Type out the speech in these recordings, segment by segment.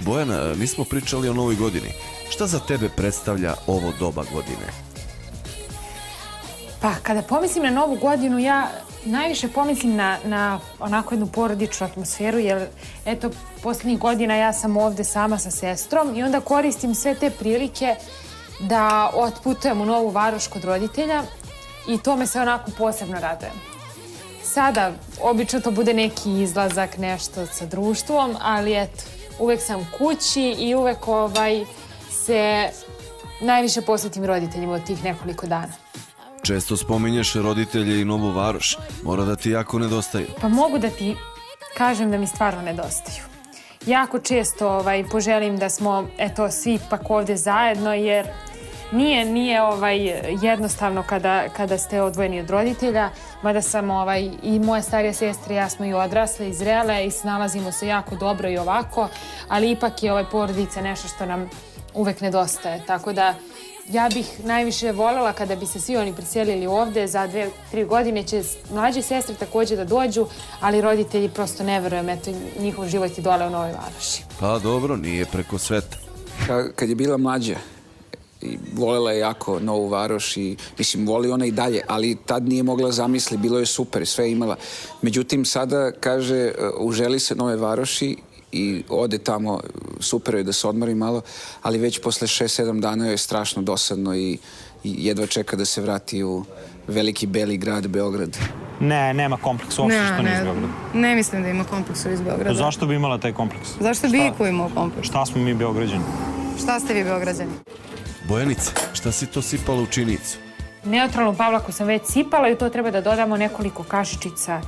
Bojana, nismo pričali o novoj godini. Šta za tebe predstavlja ovo doba godine? Pa, kada pomislim na novu godinu, ja najviše pomislim na onako jednu porodičnu atmosferu, jer eto, posljednjih godina ja sam ovde sama sa sestrom i onda koristim sve te prilike da otputujem u Novu Varoš kod roditelja i to me se onako posebno radujem. Sada, obično to bude neki izlazak, nešto sa društvom, ali eto, uvek sam kući i uvek se najviše posvetim roditeljima od tih nekoliko dana. Često spominješ roditelje i Novu Varoš. Mora da ti jako nedostaju. Pa mogu da ti kažem da mi stvarno nedostaju. Jako često poželim da smo svi ipak ovde zajedno, jer nije jednostavno kada ste odvojeni od roditelja, mada sam i moja starija sestra i ja smo i odrasle i zrele i snalazimo se jako dobro i ovako, ali ipak je porodica nešto što nam uvek nedostaje, tako da ja bih najviše voljela kada bi se svi oni preselili ovde, za 2-3 godine će mlađe sestre takođe da dođu, ali roditelji prosto ne verujem, eto, njihov život je dole u Novoj Varoši. Pa dobro, nije preko sveta. Kad je bila mlađa, volela je jako Novu Varoš i, mislim, voli ona i dalje, ali tad nije mogla zamisli, bilo je super, sve je imala. Međutim, sada, kaže, uželi se Nove Varoši i ode tamo, super je da se odmori malo, ali već posle 6-7 dana je strašno dosadno i jedva čeka da se vrati u veliki beli grad Beograd. Ne, nema kompleksa uopšte što nije iz Beograda. Ne mislim da ima kompleksa iz Beograda. Zašto bi imala taj kompleks? Zašto bi iko imao kompleks? Šta smo mi Beograđani? Šta ste vi Beograđani? Bojanice, šta si to sipala u činicu? Neutralnu pavlaku sam već sipala i u to treba da dodamo nekoliko kašičica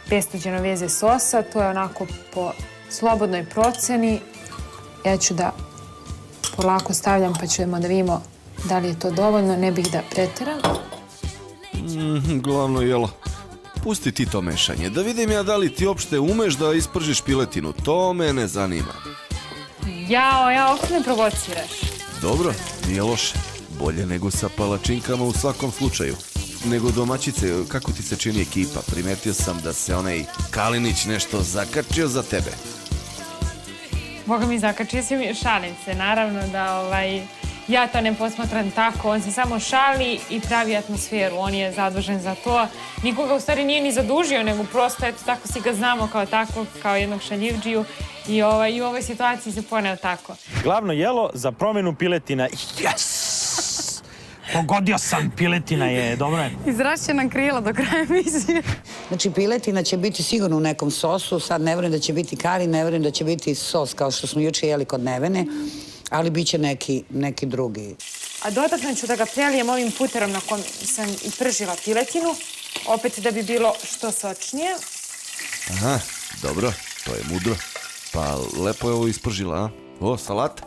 pesto genovese sosa. To je onako po slobodnoj proceni. Ja ću da polako stavljam pa ćemo da vidimo da li je to dovoljno. Ne bih da preteram. Glavno jelo. Pusti ti to mešanje. Da vidim ja da li ti uopšte umeš da ispržiš piletinu. To mene zanima. Ja uopšte ne provociraš. Dobro, nije loše. Bolje nego sa palačinkama u svakom slučaju. Nego domaćice, kako ti se čini ekipa? Primetio sam da se onaj Kalinić nešto zakačio za tebe. Boga mi zakačio se mi, šalim se. Naravno da ja to ne posmatram tako. On se samo šali i pravi atmosferu. On je zadužen za to. Nikoga u stvari nije ni zadužio, nego prosto eto tako si ga znamo kao takvog, kao jednog šaljivđiju. I u ovoj situaciji se poneo tako. Glavno jelo za promenu piletina. Yes! Pogodio sam, piletina je, dobro je. Izrašće nam krila do kraja emisije. Znači, piletina će biti sigurno u nekom sosu. Sad ne verujem da će biti kari, ne verujem da će biti sos kao što smo juče jeli kod Nevene, ali bit će neki drugi. A dodatno ću da ga prelijem ovim puterom na kojem sam i pržila piletinu, opet da bi bilo što sočnije. Aha, dobro, to je mudro. Pa lepo je ovo ispržila, a? O, salata.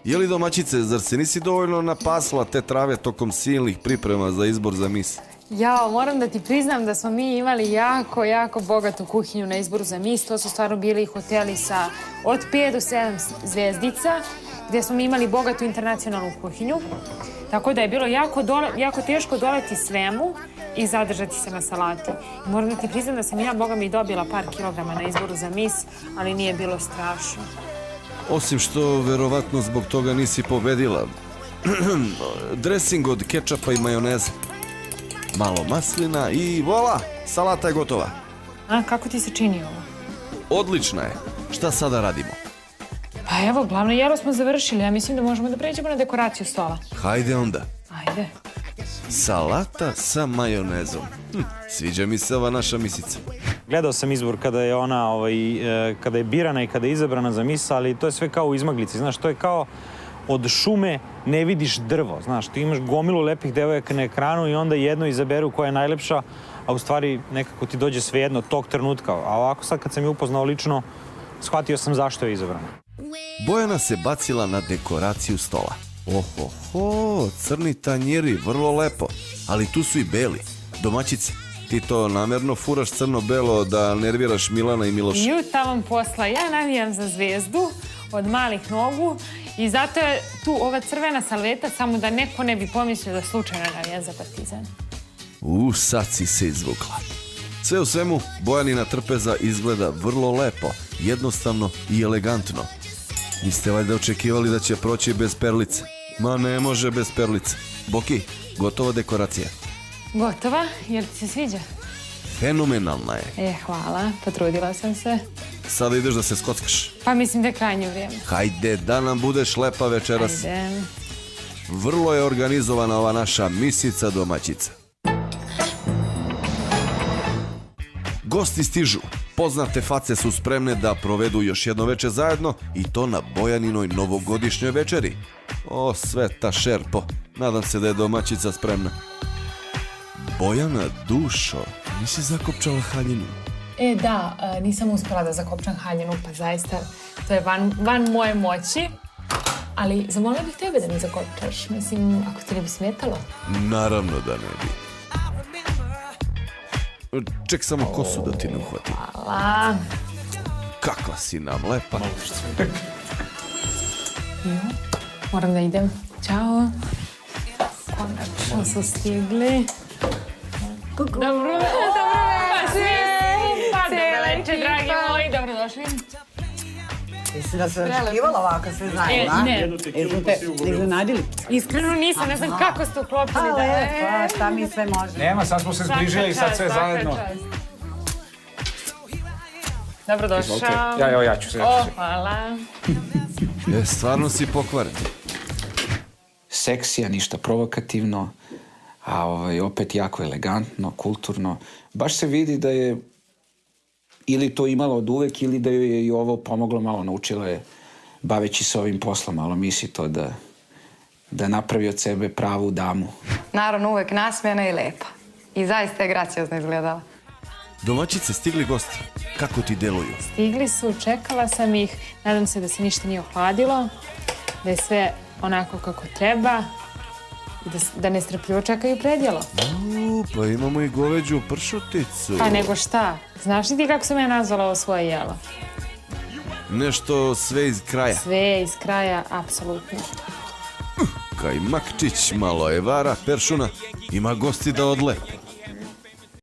Je li domaćice, zar se nisi dovoljno napasla te trave tokom silnih priprema za izbor za mis? Jao, moram da ti priznam da smo mi imali jako bogatu kuhinju na izboru za mis. To su stvarno bili hoteli sa od 5 do 7 zvezdica, gdje smo mi imali bogatu internacionalnu kuhinju. Tako da je bilo jako teško doleti svemu i zadržati se na salati. Moram da ti priznam da sam ja, boga mi, dobila par kilograma na izboru za mis, ali nije bilo strašno. Osim što, verovatno, zbog toga nisi pobedila. Dresing od kečapa i majoneza. Malo maslina i voila, salata je gotova. A, kako ti se čini ovo? Odlična je. Šta sada radimo? Pa evo, glavno jelo smo završili. Ja mislim da možemo da pređemo na dekoraciju stola. Hajde onda. Ajde. Salata sa majonezom. Sviđa mi se ova naša misica. Gledao sam izbor kada je ona, kada je birana i kada je izabrana za mis, ali to je sve kao u izmaglici. Znaš, to je kao od šume ne vidiš drvo. Znaš, ti imaš gomilu lepih devojaka na ekranu i onda jedno izaberu koja je najlepša, a u stvari nekako ti dođe svejedno tog trenutka. A ovako sad kad sam je upoznao lično, shvatio sam zašto je izabrana. Bojana se bacila na dekoraciju stola. Ohoho, crni tanjiri, vrlo lepo. Ali tu su i beli. Domaćice, ti to namerno furaš crno-belo da nerviraš Milana i Miloša? Ju, taman posla. Ja navijam za Zvezdu od malih nogu i zato je tu ova crvena salveta, samo da neko ne bi pomislio da slučajno navijam za Partizan. Sad si se izvukla. Sve u svemu, Bojanina trpeza izgleda vrlo lepo, jednostavno i elegantno. Niste valjda očekivali da će proći bez perlice? Ma ne može bez perlice. Boki, gotova dekoracija. Gotova? Jel ti se sviđa? Fenomenalna je. Hvala, potrudila sam se. Sada ideš da se skockaš. Pa mislim da je krajnje vrijeme. Hajde da nam budeš lepa večeras. Ajde. Vrlo je organizovana ova naša misica domaćica. Gosti stižu. Poznate face su spremne da provedu još jedno veče zajedno i to na Bojaninoj novogodišnjoj večeri. O, sveta šerpo, nadam se da je domaćica spremna. Bojana, dušo, nisi zakopčala haljinu? Da, nisam uspjela da zakopčam haljinu, pa zaista to je van moje moći. Ali zamolila bih tebe da mi zakopčaš, mislim, ako ti ne bi smetalo. Naravno da ne bi. Ček samo kosu da ti ne uhvatim. Hvala. Kakva si nam lepa. Moram da idem. Ćao. Konačno su stigli. Dobro večer, dragi moji, dobrodošli. Jesi da se očekivala ovako sve zajedno, a? Ne. Jesu te iznenadili? Iskreno nisam, ne znam kako ste uklopili da je. Pa šta mi sve može? Nema, sad smo se zbližili, sad sve zajedno. Dobrodošao. Ja ću se. O, hvala. Stvarno si pokvaren. Seksija, ništa provokativno, a opet jako elegantno, kulturno. Baš se vidi da je ili to imala od uvek ili da joj je i ovo pomoglo malo, naučila je baveći se ovim poslom, malo misli to da napravi od sebe pravu damu. Naravno, uvek nasmijana i lepa. I zaista je graciozno izgledala. Domaćice, stigli gosti. Kako ti deluju? Stigli su, čekala sam ih. Nadam se da se ništa nije ohladilo, da je sve onako kako treba i da nestrpljivo čekaju predjelo. Pa imamo i goveđu pršuticu. Pa nego šta? Znaš li ti kako sam ja nazvala ovo svoje jelo? Nešto sve iz kraja. Sve iz kraja, apsolutno. Kaj makčić, malo evara, peršuna. Ima gosti da odlepe.